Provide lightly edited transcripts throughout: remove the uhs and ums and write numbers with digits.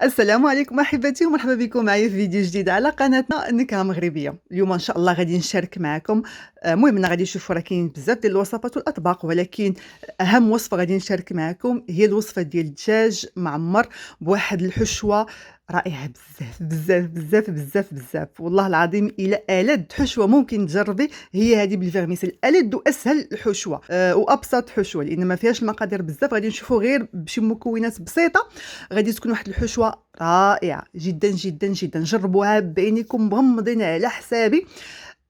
السلام عليكم أحبتي ومرحبا بكم معايا في فيديو جديد على قناتنا نكهة مغربية. اليوم إن شاء الله غادي نشارك معكم المهم أنا غادي نشوفوا راه كاين بزاف ديال الوصفات والأطباق، ولكن أهم وصفة غادي نشارك معكم هي الوصفة ديال الدجاج معمر بواحد الحشوة رائعة بزاف بزاف بزاف بزاف بزاف، والله العظيم إلا ألذ حشوة ممكن تجربي هي هذه بالفيرميسيل، ألذ وأسهل الحشوة وأبسط حشوة لأن ما فيهاش المقادير بزاف، غادي نشوفوا غير بشي مكونات بسيطة غادي تكون واحد الحشوة رائعة جدًا، جدًا، جدًا. جربوها بعينيكم مغمضين على حسابي،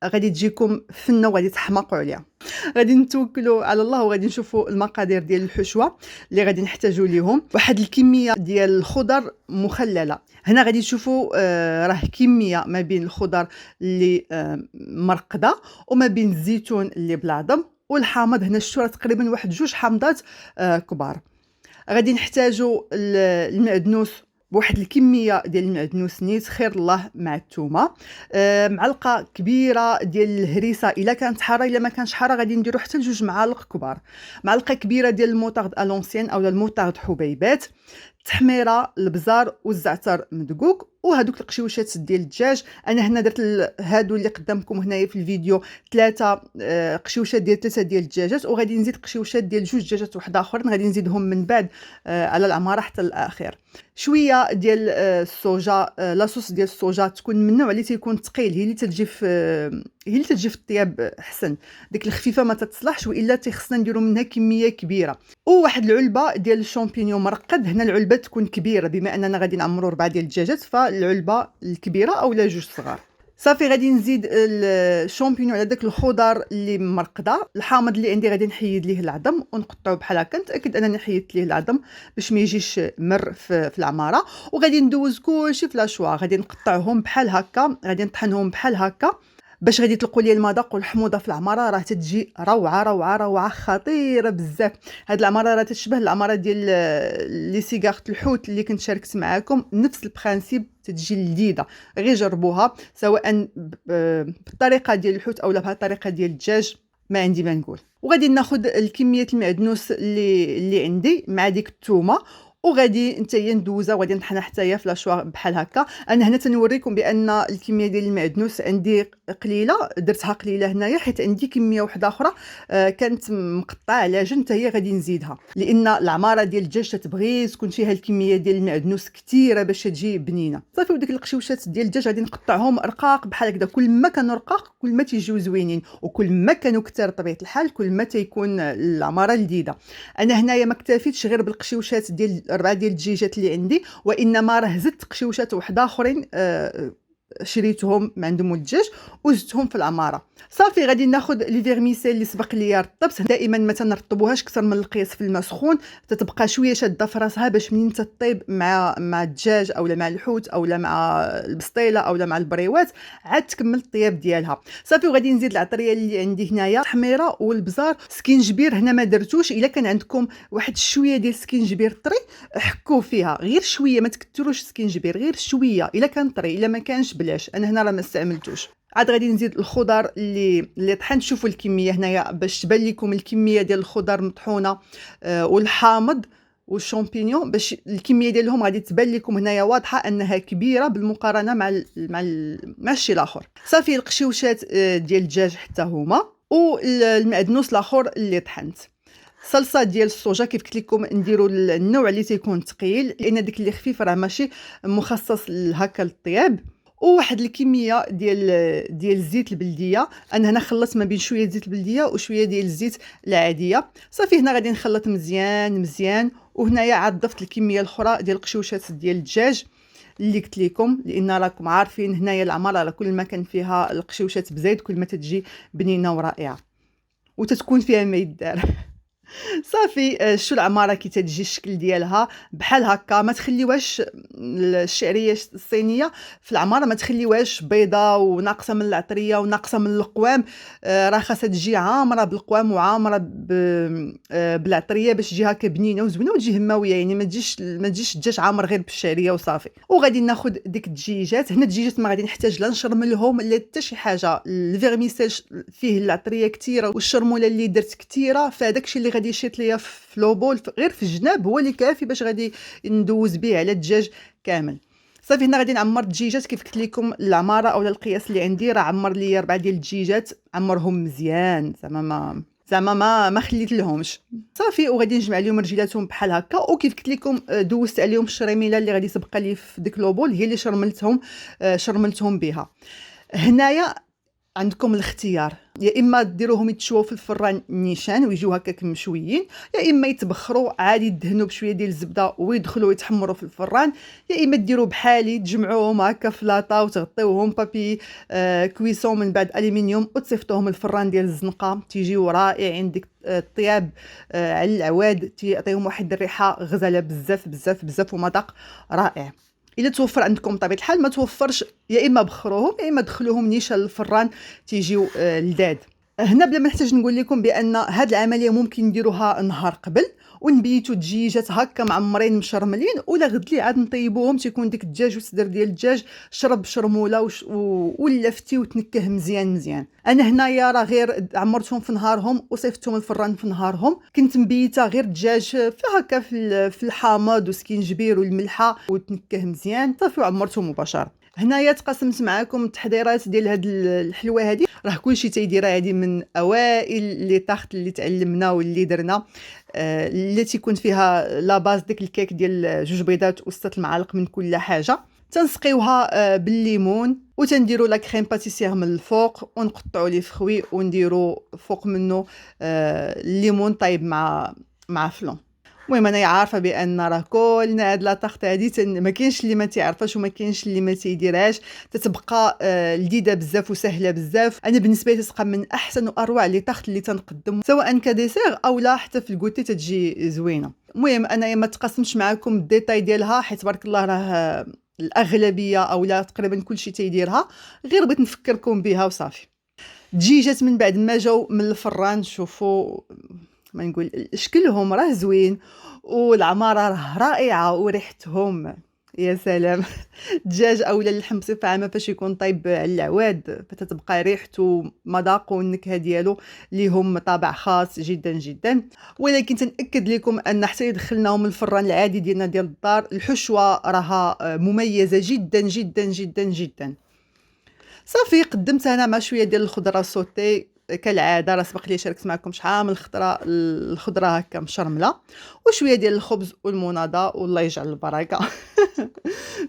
غادي تجيكم فنة وغادي تحماقوا عليها. غادي نتوكلوا على الله وغادي نشوفوا المقادير ديال الحشوة اللي غادي نحتاجوا ليهم. واحد الكمية ديال الخضر مخللة، هنا غادي تشوفوا راه كمية ما بين الخضر اللي مرقدة وما بين الزيتون اللي بالعظم والحامض. هنا شفتوا راه تقريبا واحد 2 حامضات كبار. غادي نحتاجوا المعدنوس بواحد الكميه ديال المعدنوس نيت خير الله مع الثومه، معلقه كبيره ديال الهريسه الا كانت حاره، الا ما كانش حاره غادي نديروا حتى 2 معالق كبار، معلقه كبيره ديال الموطارد الونسيان اولا الموطارد حبيبات، التحميره، البزار والزعتر مدقوق وهذوك القشيوشات ديال الدجاج. انا هنا درت هادو اللي قدامكم هنايا في الفيديو 3 قشيوشات ديال 3 ديال الدجاجات، وغادي نزيد قشيوشات ديال 2 دجاجات وحده اخرين غادي نزيدهم من بعد على العماره حتى الاخير. شويه ديال الصوجا، لاصوص ديال الصوجا تكون من النوع اللي تيكون ثقيل، هي اللي تجي في هي اللي تجي في الطياب احسن، ديك الخفيفه ما تتصلحش والا تيخصنا نديروا منها كميه كبيره. وواحد العلبه ديال الشامبينيون مرقد، هنا العلبه تكون كبيره بما اننا غادي نعمروا 4 ديال الدجاجات فالعلبه الكبيره اولا 2 صغار. صافي غادي نزيد الشامبينيون على داك الخضر اللي مرقده. الحامض اللي عندي غادي نحيد ليه العظم ونقطعو بحال هكا، نتاكد انني حيدت ليه العظم باش ما يجيش مر في العماره. وغادي ندوز كلشي في لاشوا، غادي نقطعهم بحال هكا، غادي نطحنهم بحال هكا باش غادي يطلقوا لي المذاق والحموضه في العماره راه تتجي روعه روعه روعه خطيره بزاف. هاد العماره راه تشبه العماره ديال لي سيغارت الحوت اللي كنت شاركت معاكم، نفس البرانسيب تتجي لذيذه. غير جربوها سواء بالطريقه ديال الحوت اولا بهذه الطريقه ديال الدجاج، ما عندي ما نقول. وغادي ناخذ الكميه المعدنوس اللي عندي مع ديك الثومه وغادي نتايا ندوزها وغادي نطحنها حتى هي في لاشوا بحال هكا. انا هنا تنوريكم بان الكميه ديال المعدنوس عندي قليله، درتها قليله هنايا حيت عندي كميه واحده اخرى كانت مقطعه على جنب حتى هي غادي نزيدها، لان العماره ديال الدجاج تتبغي تكون فيها الكميه ديال المعدنوس كثيره باش تجي بنينه. صافي وديك القشوشات ديال الدجاج غادي نقطعهم رقاق بحال هكذا، كل ما كانوا رقاق كل ما تيجيو زوينين، وكل ما كانوا كثار بطبيعه الحال كل ما تيكون العماره لذيذه. انا هنايا ما اكتفيتش غير بالقشوشات ديال 4 ديال الدجاجات اللي عندي، وانما راه زدت قشوشات وحده اخرين شريتهم من عند مول الدجاج وزدتهم في العماره. صافي غادي ناخذ لي فيرميسيل اللي سبق ليا رطبت، دائما ما تنرطبوهاش اكثر من القياس في الماء سخون، تتبقى شويه شاده في راسها باش منين تطيب مع الدجاج اولا مع الحوت اولا مع البسطيله اولا مع البريوات عاد تكمل الطياب ديالها. صافي وغادي نزيد العطريه اللي عندي هنايا، التحميره والبزار، سكينجبير هنا ما درتوش، الا كان عندكم واحد شويه ديال سكينجبير طري حكوا فيها غير شويه، ما تكثروش سكينجبير غير شويه الا كان طري، الا ما كانش بلاش، انا هنا راه ما استعملتوش. عاد غادي نزيد الخضر اللي طحنت. شوفوا الكميه هنايا باش تبان لكم الكميه ديال الخضر مطحونه والحامض والشامبينيون، باش الكميه ديالهم غادي تبان لكم هنايا واضحه انها كبيره بالمقارنه مع الشيء الاخر. صافي القشيوشات ديال الدجاج حتى هما، والمعدنوس الاخر اللي طحنت. صلصه ديال الصوجا كيف قلت لكم نديروا النوع اللي تيكون ثقيل، لان ديك اللي خفيف راه ماشي مخصص هكا للطياب. وواحد الكميه ديال الزيت البلديه، انا هنا خلطت ما بين شويه زيت البلديه وشويه ديال الزيت العاديه. صافي هنا غادي نخلط مزيان مزيان، وهنايا عاد ضفت الكميه الاخرى ديال القشوشات ديال الدجاج اللي قلت لكم، لان راكم عارفين هنايا العماره كل ما كان فيها القشوشات بزايد كل ما تتجي بنينه ورائعه وتتكون فيها ما يدار. صافي شو العماره كي تجي الشكل ديالها بحال هكا، ما تخليوهاش الشعريه الصينيه في العماره ما تخليوهاش بيضه وناقصه من العطريه وناقصه من القوام، راه خاصها تجي عامره بالقوام وعامره بالعطريه باش تجي هكا بنينه وزوينه وتجي هماويه، يعني ما تجيش الدجاج عامر غير بالشعريه وصافي. وغادي ناخذ ديك الدجيجات، هنا الدجيجات ما غادي نحتاج لا نشرملهم لا حتى شي حاجه، الفيرميسيل فيه العطريه كثيره والشرموله اللي درت كثيره، فهداك الشيء اللي غادي غادي يشيط ليا في لوبول غير في الجناب هو اللي كافي باش غادي ندوز به على الدجاج كامل. صافي هنا غادي نعمر الدجيجات كيف قلت لكم العماره اولا القياس اللي عندي راه عمر ليا 4 ديال الدجيجات، عمرهم مزيان زعما ما خليت لهمش. صافي وغادي نجمع لهم رجيلاتهم بحال هكا، وكيف قلت لكم دوزت عليهم الشريميله اللي غادي تبقى لي في ديك لوبول هي اللي شرملتهم بها. هنايا عندكم الاختيار، يا اما ديروهم يتشووا في الفران نيشان ويجيو هكاك مشويين، يا اما يتبخروا عادي يدهنوا بشويه ديال الزبده ويدخلوا يتحمروا في الفران، يا اما ديروا بحالي تجمعوهم هكا في لاطا وتغطيوهم بابي كويسون من بعد الومنيوم وتصيفطوهم الفران ديال الزنقه، تيجيو رائعين. ديك الطياب على العواد تيعطيهم واحد الريحه غزاله بزاف بزاف بزاف ومذاق رائع. الا توفر عندكم بطبيعه الحال، ما توفرش يا اما بخروهم يا اما دخلوهم نيشان للفران تيجيو لذاذ. هنا بلا ما نحتاج نقول لكم بان هاد العمليه ممكن نديروها نهار قبل ونبيتوا الدجيجات هكا معمرين مشرملين، ولا غد لي عاد نطيبوهم تيكون ديك الدجاج والصدر ديال الدجاج شرب شرموله ولفتي وتنكه مزيان. انا هنايا راه غير عمرتهم في نهارهم وصيفتهم الفران في نهارهم، كنت مبيته غير الدجاج في هكا في الحامض وسكينجبير والملحه وتنكه مزيان صافي وعمرتهم مباشره. هنايا تقاسمت معكم التحضيرات ديال هاد الحلوه هادي، راه كلشي تيديرها هادي من اوائل لي طاخت اللي تعلمنا واللي درنا، اللي تيكون فيها لا باز ديك الكيك ديال 2 بيضات و6 المعالق من كل حاجه، تنسقيوها بالليمون وتنديروا لا كريم باتيسير من الفوق ونقطعوا لي فخوي ونديروا فوق منه الليمون طيب مع فلون. المهم انا عارفه بان راه كلنا هاد لا طاخت هادي ما كاينش اللي ما تعرفاش وما كاينش اللي ما تيديرهاش، تتبقى لذيذه بزاف وسهله بزاف. انا بالنسبه لي تبقى من احسن واروع لي طاخت اللي تنقدم سواء كديسير او لا حتى في الكوتي تتجي زوينه. المهم انا ما تقسمش معكم الديتاي ديالها حيت تبارك الله راه الاغلبيه او لا تقريبا كلشي تيديرها، غير بغيت نفكركم بها وصافي. دجيجات من بعد ما جاو من الفران شوفوا ما نقول شكلهم راه زوين والعماره راه رائعه وريحتهم يا سلام. الدجاج اولا اللحم بصفه عامه فاش يكون طيب على العواد فتتبقى ريحته مذاقه والنكهه ديالو ليهم طابع خاص جدا. ولكن تنأكد لكم ان حتى دخلناهم الفران العادي ديالنا ديال الدار الحشوه راها مميزه جدا. صافي قدمت انا مع شويه ديال الخضره سوتي كالعاده، راه سبق لي شاركت معكم شحال من الخضره هكا مشرمله وشويه ديال الخبز والمناضه والله يجعل البركه.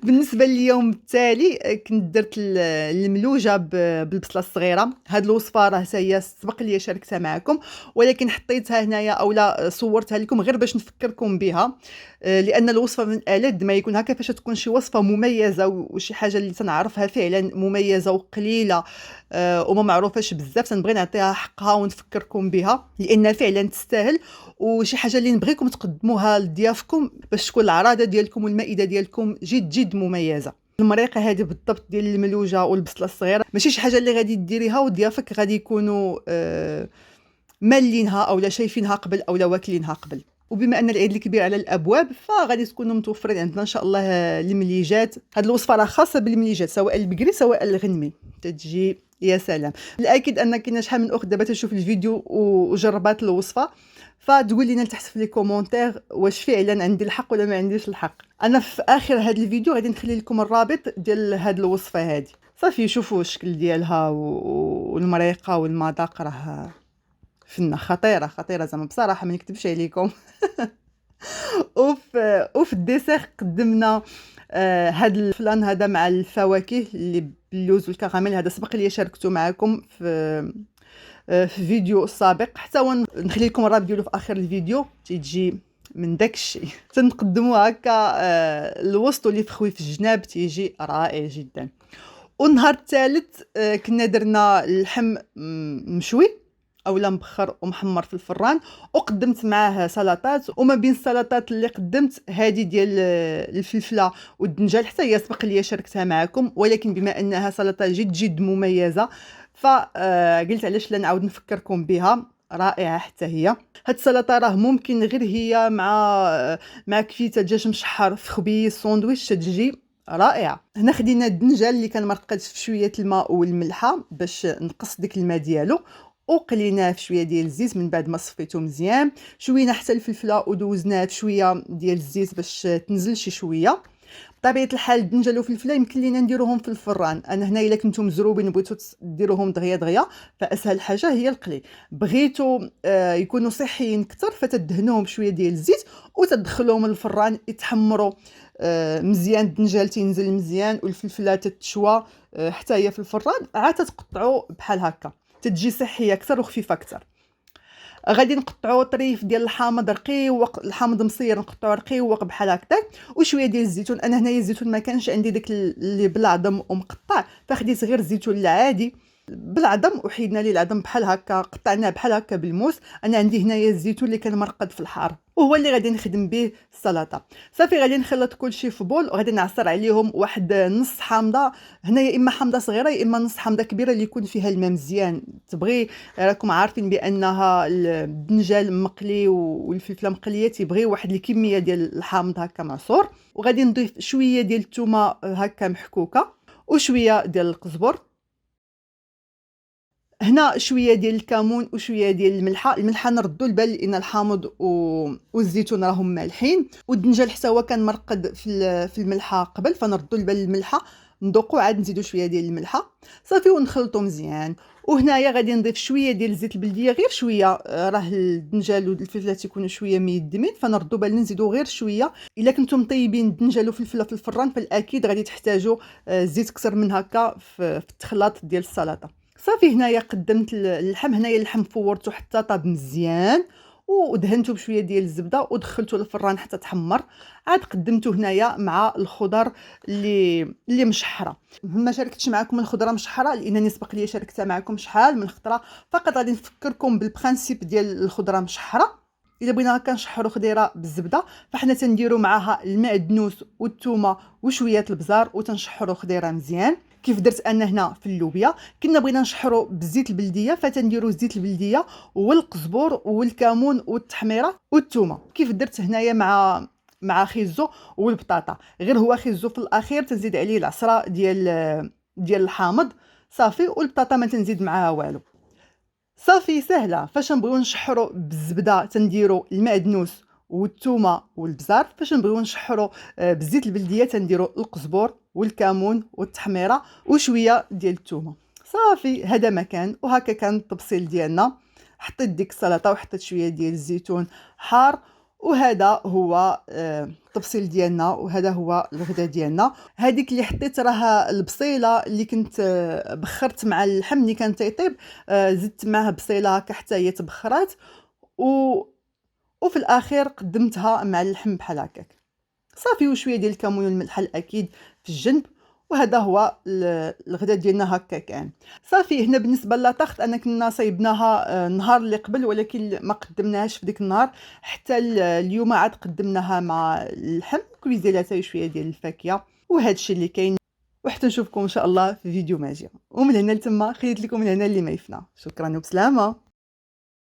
بالنسبه لليوم التالي كنت درت الملوجه بالبصله الصغيره. هاد الوصفه راه هي سبق لي شاركتها معكم، ولكن حطيتها هنايا اولا صورتها لكم غير باش نفكركم بها، لان الوصفه من الالذ ما يكون هكا فاش تكون شي وصفه مميزه وشي حاجه اللي تنعرفها فعلا مميزه وقليله وما معروفاش بزاف، تنبغي نعطيها حقها ونفكركم بها لان فعلا تستاهل، وشي حاجه اللي نبغيكم تقدموها لضيافكم باش تكون العراضه ديالكم والمائده ديالكم جد مميزه. المريقه هذه بالضبط ديال الملوجه والبصله الصغيره ماشي شي حاجه اللي غادي ديريها وضيافك غادي يكونوا مالينها اولا شايفينها قبل اولا واكلينها قبل. وبما ان العيد الكبير على الابواب فغادي تكونوا متوفرين عندنا ان شاء الله المليجات. هذه الوصفه راه خاصه بالمليجات سواء البقري سواء الغنمي تتجي يا سلام. الاكيد ان كاينه شحال من اخت دابا تشوف الفيديو وجربات الوصفه، فتقول لنا تحت في لي كومونتير واش فعلا عندي الحق ولا ما عنديش الحق. انا في اخر هذا الفيديو غادي نخلي لكم الرابط ديال هذه الوصفه هذه. صافي شوفوا الشكل ديالها والمريقه والمذاق راه فنه خطيره زعما بصراحه ما نكتبش عليكم. وفي الديسير قدمنا هذا الفلان هذا مع الفواكه اللي باللوز والكراميل، هذا سبق لي شاركته معكم في فيديو سابق، حتى نخلي لكم الرابط ديالو في اخر الفيديو تيجي من داك الشيء. تنقدموا هكا الوسط اللي فخوي في الجناب تيجي رائع جدا. والنهار الثالث كنا درنا اللحم مشوي اولا مبخر ومحمر في الفران، وقدمت معاه سلطات، وما بين السلطات اللي قدمت هذه ديال الفلفله والدنجال حتى هي سبق لي شاركتها معكم، ولكن بما انها سلطه جد مميزه فقلت علاش لا نعاود نفكركم بها، رائعه حتى هي. هاد السلطه راه ممكن غير هي مع كفيته دجاج مشحر في خبيز ساندويتش تجي رائعه. هنا خدينا الدنجال اللي كان مرقد في شويه الماء والملحه باش نقص ديك الماء ديالو، وقليناه في شويه ديال الزيت من بعد ما صفيتو مزيان. شوينا حتى الفلفله ودوزناها في شويه ديال الزيت باش تنزل شي شويه. بطبيعه الحال الدنجل والفلفله يمكن لينا نديروهم في الفران. انا هنا الا كنتو مزروبين بغيتو ديروهم دغيا دغيا فاسهل حاجه هي القلي. بغيتو يكونوا صحيين اكثر فتدهنوهم بشويه ديال الزيت وتدخلوهم للفران يتحمروا مزيان. الدنجال تينزل مزيان والفلفله تتشوى حتى هي في الفران، عاد تقطعوا بحال هكا تتجي صحيه اكثر وخفيفه اكثر. غادي نقطعوا طريف ديال الحامض رقيق، الحامض مصير نقطعوا رقيق بحال هكاك، وشويه ديال الزيتون. انا هنايا الزيتون ما كانش عندي داك اللي بالعظم ومقطع، فخديت غير الزيتون العادي بالعظم وحيدنا ليه العظم بحال هكا، قطعناه بحال هكا بالموس. انا عندي هنايا الزيتون اللي كان مرقد في الحار وهو اللي غادي نخدم به السلطه. صافي غادي نخلط كلشي في بول وغادي نعصر عليهم واحد نص حامضه. هنايا اما حامضه صغيره يا اما نص حامضه كبيره اللي يكون فيها الماء مزيان. تبغي راكم عارفين بانها الدنجال مقلي والفلفله مقليه تيبغي واحد الكميه ديال الحامض هكا معصور. وغادي نضيف شويه ديال الثومه هكا محكوكه وشويه ديال القزبر. هنا شويه ديال الكمون وشويه ديال الملحه نردوا البال لان الحامض والزيتون راهم مالحين، والدنجال حتى هو كان مرقد في الملحه قبل، فنردوا البال الملحه نذوقوا عاد نزيدوا شويه ديال الملحه. صافي ونخلطوا مزيان. وهنايا غادي نضيف شويه ديال الزيت البلديه غير شويه، راه الدنجال والفلفله تيكونوا شويه ميدمين فنردوا بالنا نزيدوا غير شويه. الا كنتم مطيبين الدنجال والفلفله في الفران فالاكيد غادي تحتاجوا زيت اكثر من هكا في التخلاط ديال السلطه. صافي هنايا قدمت اللحم. هنايا اللحم فورته حتى طاب مزيان ودهنته بشويه ديال الزبده ودخلته للفران حتى تحمر. عاد قدمته هنايا مع الخضر اللي مشحره. ما شاركتش معكم الخضره مشحره لانني سبق لي شاركتها معكم شحال من خطره، فقط غادي نفكركم بالبرانسيپ ديال الخضره مشحره. الا بغينا هكا نشحروا خضيره بالزبده فحنا تنديروا معاها المعدنوس والثومه وشويه البزار وتنشحروا خضيره مزيان. كيف درت انا هنا في اللوبيا. كنا بغينا نشحروا بالزيت البلديه فتنديروا الزيت البلديه والقزبر والكمون والتحميره والثومه كيف درت هنايا مع خيزو والبطاطا. غير هو خيزو في الاخير تنزيد عليه العصره ديال الحامض. صافي والبطاطا ما تنزيد معاها والو. صافي سهله. فاش نبغيو نشحروا بالزبده تنديروا المعدنوس والثومه والبزار. فاش نبغيو نشحروا بالزيت البلديه تنديروا القزبر والكمون والتحميره وشويه ديال الثومه. صافي هذا مكان. وهكا كان التبصيل ديالنا. حطيت ديك السلطه وحطيت شويه ديال الزيتون حار، وهذا هو التبصيل ديالنا وهذا هو الغدا ديالنا. هذيك اللي حطيت راها البصيله اللي كنت بخرت مع اللحم اللي كان تيطيب، زدت معاه بصيله هكا حتى هي تبخرات وفي الاخير قدمتها مع اللحم بحال هكاك. صافي وشويه ديال الكمون والملح اكيد في الجنب. وهذا هو الغدا ديالنا هكا كان. صافي هنا بالنسبه لاطاخت انا كنا صايبناها النهار اللي قبل ولكن ما قدمناهاش في ديك النهار. حتى اليوم عاد قدمناها مع اللحم كويزيلاتها شويه ديال الفاكهه. وهذا الشيء اللي كاين. وحتى نشوفكم ان شاء الله في فيديو ماجي. ومن هنا لتما خليت لكم من هنا اللي ما يفنى. شكرا وبسلامه.